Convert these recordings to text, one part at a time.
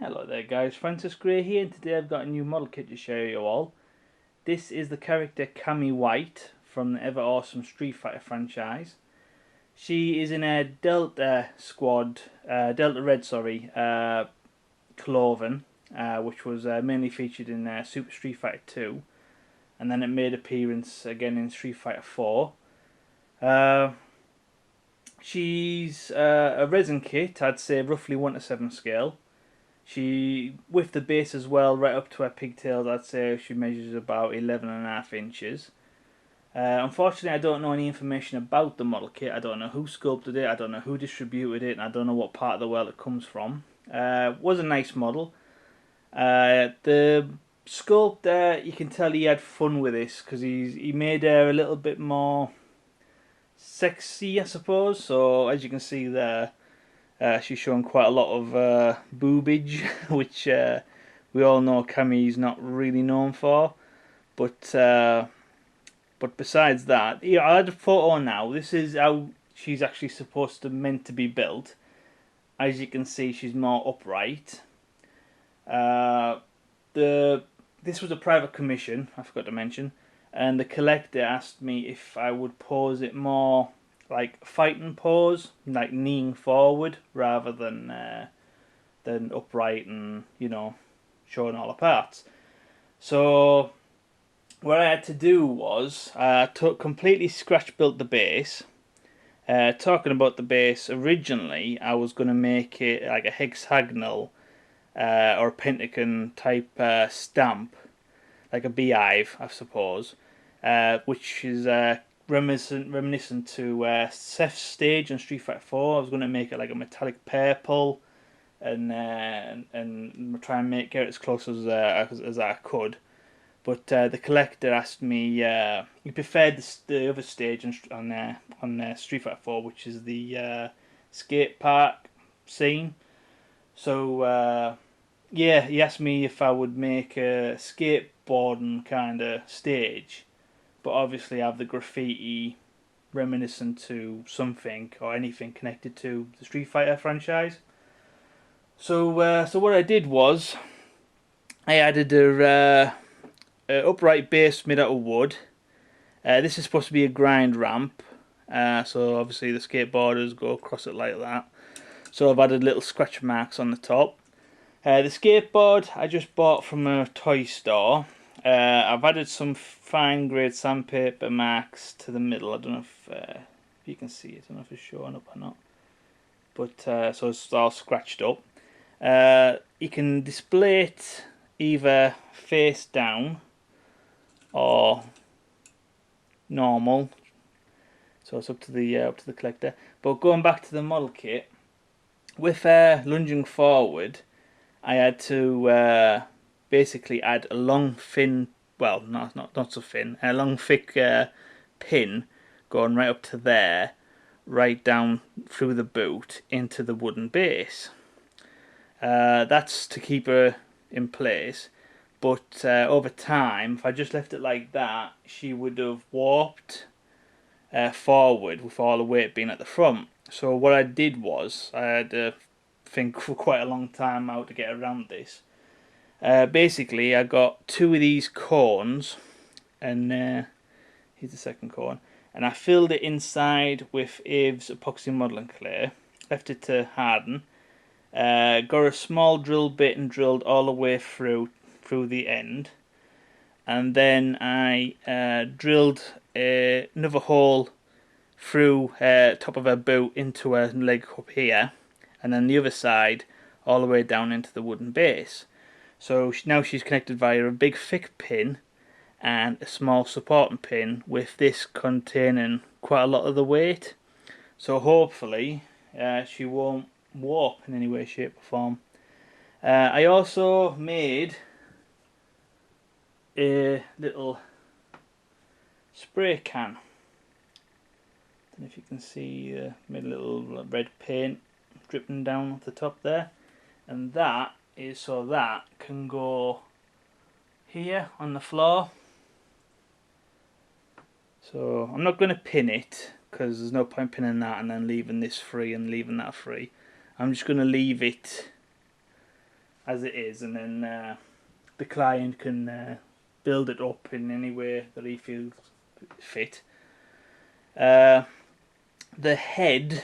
Hello there guys, Francis Gray here, and today I've got a new model kit to show you all. This is the character Cammy White from the ever awesome Street Fighter franchise. She is in a Delta Squad, Delta Red clothing, which was mainly featured in Super Street Fighter 2, and then it made appearance again in Street Fighter 4. She's a resin kit, I'd say roughly 1:7 scale. She, with the base as well, right up to her pigtails, I'd say she measures about 11.5 inches. Unfortunately, I don't know any information about the model kit. I don't know who sculpted it, I don't know who distributed it, and I don't know what part of the world it comes from. Was a nice model. The sculptor, you can tell he had fun with this, because he made her a little bit more sexy, I suppose. So, as you can see there, she's showing quite a lot of boobage, which we all know Cammy's not really known for. But besides that, yeah, I had a photo now. This is how she's actually meant to be built. As you can see, she's more upright. This was a private commission, I forgot to mention, and the collector asked me if I would pose it more like fighting pose, like kneeling forward rather than upright and showing all the parts. So what I had to do was completely scratch built the base. Talking about the base, originally I was going to make it like a hexagonal or a pentagon type stamp, like a beehive, I suppose, which is reminiscent to Seth's stage in Street Fighter 4. I was going to make it like a metallic purple, and try and make it as close as I could. But the collector asked me, he preferred the other stage on Street Fighter 4, which is the skate park scene. So yeah, he asked me if I would make a skateboarding kind of stage, but obviously have the graffiti reminiscent to something or anything connected to the Street Fighter franchise. So what I did was I added a upright base made out of wood. This is supposed to be a grind ramp, so obviously the skateboarders go across it like that. So I've added little scratch marks on the top. The skateboard I just bought from a toy store. I've added some fine grade sandpaper marks to the middle. I don't know if you can see it. I don't know if it's showing up or not. But so it's all scratched up. You can display it either face down or normal. So it's up to the collector. But going back to the model kit, with lunging forward, I had to basically add a long thin, well, not so thin, a long thick pin going right up to there, right down through the boot into the wooden base. That's to keep her in place. But over time, if I just left it like that, she would have warped forward with all the weight being at the front. So what I did was, I had to think for quite a long time how to get around this. Basically, I got two of these cones, and here's the second cone, and I filled it inside with Abe's epoxy modelling clay, left it to harden, got a small drill bit and drilled all the way through the end, and then I drilled another hole through top of her boot into her leg up here, and then the other side all the way down into the wooden base. So now she's connected via a big thick pin and a small supporting pin, with this containing quite a lot of the weight. So hopefully she won't warp in any way, shape or form. I also made a little spray can. I don't know if you can see, made a little red paint dripping down off the top there, and that is so that can go here on the floor. So I'm not going to pin it, because there's no point pinning that and then leaving this free and leaving that free. I'm just going to leave it as it is, and then the client can build it up in any way that he feels fit. The head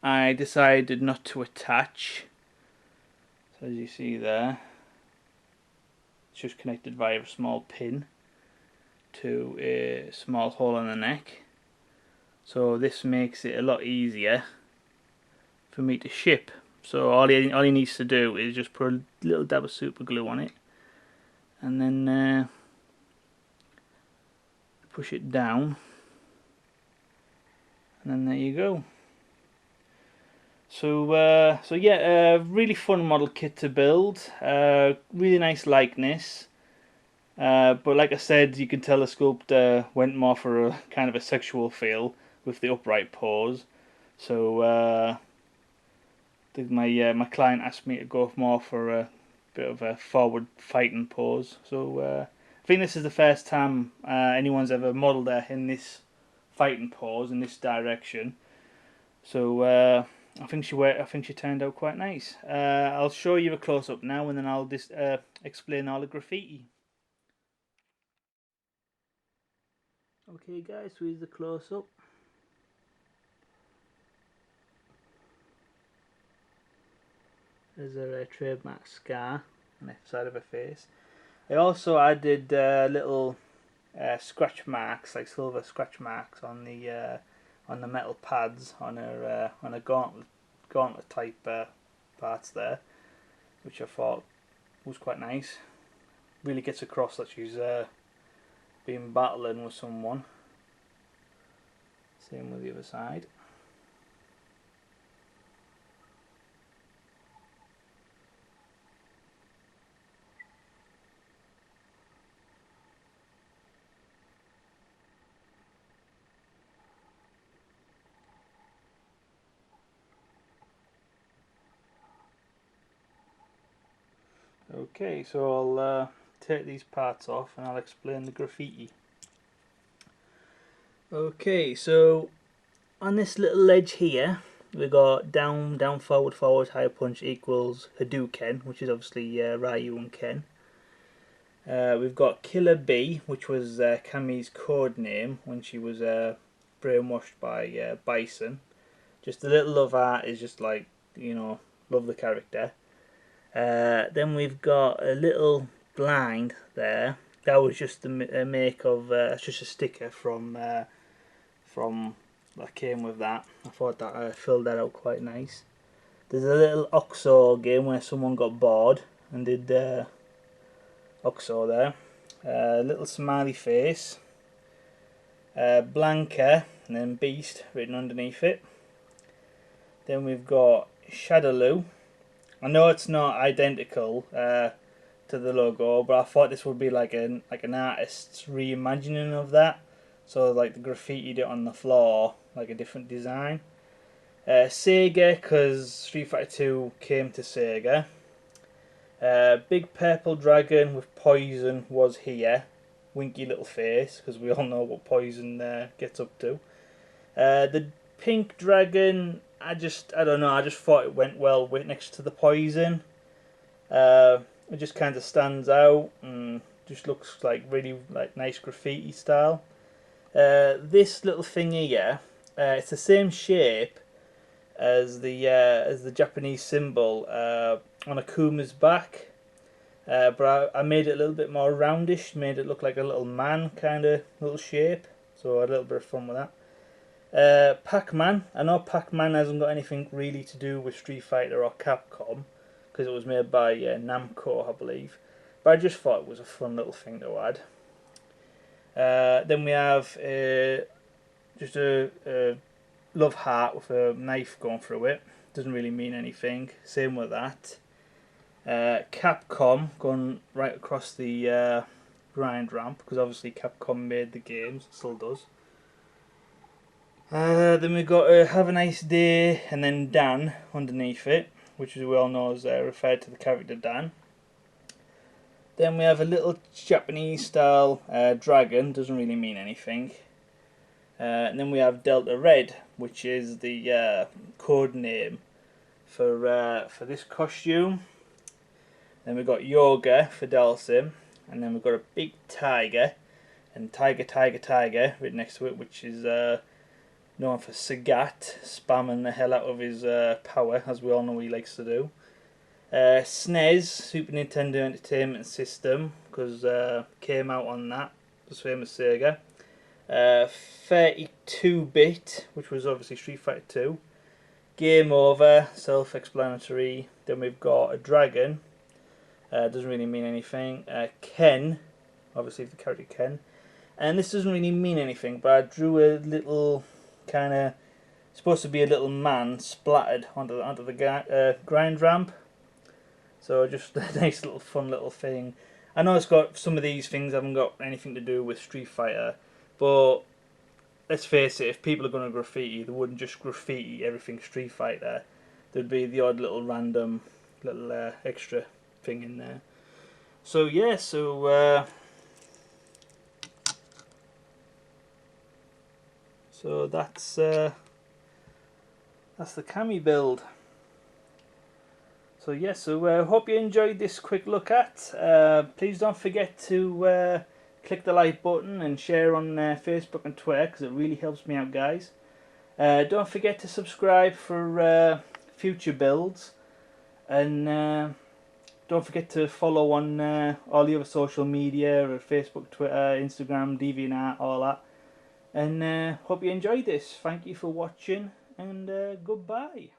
I decided not to attach, so as you see there, it's just connected via a small pin to a small hole in the neck, so this makes it a lot easier for me to ship. So all he needs to do is just put a little dab of super glue on it, and then push it down, and then there you go. So yeah, really fun model kit to build. Really nice likeness. But like I said, you can tell the sculptor went more for a kind of a sexual feel with the upright pose. So my client asked me to go more for a bit of a forward fighting pose. So I think this is the first time anyone's ever modelled her in this fighting pose in this direction. So I think she turned out quite nice. I'll show you a close up now, and then I'll just explain all the graffiti. Okay, guys, so here's the close up. There's her trademark scar on the side of her face. I also added little scratch marks, like silver scratch marks, on the metal pads on her gauntlet type parts there, which I thought was quite nice. Really gets across that she's been battling with someone. Same with the other side. Okay, so I'll take these parts off and I'll explain the graffiti. Okay, so on this little ledge here, we got down, down, forward, forward, higher punch equals Hadouken, which is obviously Ryu and Ken. We've got Killer B, which was Cammy's code name when she was brainwashed by Bison. Just a little love art is just like, love the character. Then we've got a little blind there. That was just a make of, just a sticker from that came with that. I thought that I filled that out quite nice. There's a little Oxo game where someone got bored and did Oxo there. Little smiley face. Blanca and then Beast written underneath it. Then we've got Shadowloo. I know it's not identical to the logo, but I thought this would be like an artist's reimagining of that. So like the graffitied it on the floor, like a different design. Sega, because Street Fighter 2 came to Sega. Big purple dragon with poison was here. Winky little face, because we all know what poison gets up to. The pink dragon, I don't know, I just thought it went well with next to the poison. It just kind of stands out and just looks like really like nice graffiti style. This little thing here, it's the same shape as the Japanese symbol on Akuma's back, but I made it a little bit more roundish, made it look like a little man kind of little shape, so a little bit of fun with that. Pac-Man. I know Pac-Man hasn't got anything really to do with Street Fighter or Capcom, because it was made by Namco, I believe. But I just thought it was a fun little thing to add. Then we have just a love heart with a knife going through it. Doesn't really mean anything. Same with that. Capcom going right across the grind ramp, because obviously Capcom made the games, still does. Then we got Have a Nice Day and then Dan underneath it, which we all know is referred to the character Dan. Then we have a little Japanese style dragon, doesn't really mean anything. And then we have Delta Red, which is the code name for this costume. Then we've got Yoga for Dalsim, and then we've got a big tiger, and Tiger right next to it, which is known for Sagat, spamming the hell out of his power, as we all know he likes to do. SNES, Super Nintendo Entertainment System, because came out on that, was famous Sega. 32-bit, which was obviously Street Fighter 2. Game Over, self-explanatory. Then we've got a dragon, doesn't really mean anything. Ken, obviously the character Ken. And this doesn't really mean anything, but I drew a little kind of, supposed to be a little man splattered onto the grind ramp. So just a nice little fun little thing. I know it's got, some of these things haven't got anything to do with Street Fighter, but let's face it, if people are going to graffiti, they wouldn't just graffiti everything Street Fighter. There'd be the odd little random little extra thing in there. So yeah, so that's the Cammy build. So yeah, so hope you enjoyed this quick look at. Please don't forget to click the like button and share on Facebook and Twitter, because it really helps me out, guys. Don't forget to subscribe for future builds, and don't forget to follow on all the other social media, or Facebook, Twitter, Instagram, DeviantArt, all that. And hope you enjoyed this. Thank you for watching, and goodbye.